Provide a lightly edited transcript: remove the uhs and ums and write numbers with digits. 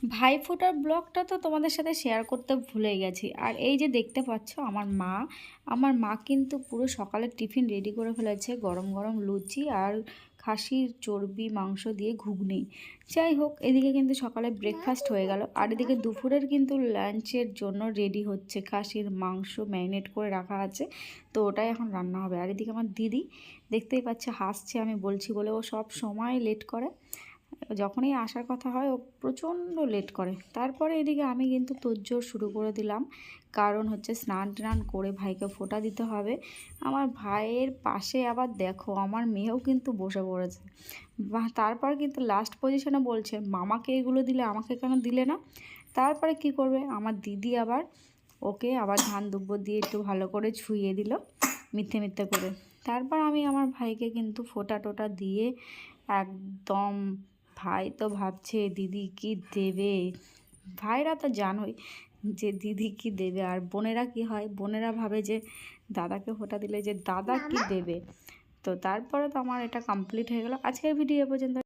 ভাইফোঁটার ব্লগটা তো তোমাদের সাথে শেয়ার করতে ভুলে গেছি। আর এই যে দেখতে পাচ্ছ আমার মা কিন্তু পুরো সকালের টিফিন রেডি করে ফেলেছে, গরম গরম লুচি আর খাসির চর্বি মাংস দিয়ে ঘুগনি। যাই হোক, এদিকে কিন্তু সকালে ব্রেকফাস্ট হয়ে গেল, আর এদিকে দুপুরের কিন্তু লাঞ্চের জন্য রেডি হচ্ছে। খাসির মাংস ম্যারিনেট করে রাখা আছে, তো ওটাই এখন রান্না হবে। আর এদিকে আমার দিদি দেখতেই পাচ্ছে হাসছে আমি বলছি বলে, ও সব সময় লেট করে, যখনই আসার কথা হয় ও প্রচণ্ড লেট করে। তারপরে এদিকে আমি কিন্তু তোড়জোড় শুরু করে দিলাম, কারণ হচ্ছে স্নান টান করে ভাইকে ফোঁটা দিতে হবে। আমার ভাইয়ের পাশে আবার দেখো আমার মেয়েও কিন্তু বসে পড়েছে। তারপর কিন্তু লাস্ট পজিশনে বলছে, মামাকে এগুলো দিলে আমাকে কেন দিলে না। তারপরে কি করবে, আমার দিদি আবার ওকে আবার ধান দুব্বো দিয়ে একটু ভালো করে ছুঁয়ে দিল মিথ্যে মিথ্যে করে। তারপর আমি আমার ভাইকে কিন্তু ফোঁটা টোটা দিয়ে একদম, ভাই তো ভাবছে দিদি কি দেবে। ভাইরা তো জানোই যে দিদি কি দেবে, আর বোনেরা কি হয়, বোনেরা ভাবে যে দাদাকে ফোঁটা দিলে যে দাদা কি দেবে। তো তারপরে তো আমার এটা কমপ্লিট হয়ে গেল। আজকের ভিডিও এ পর্যন্ত।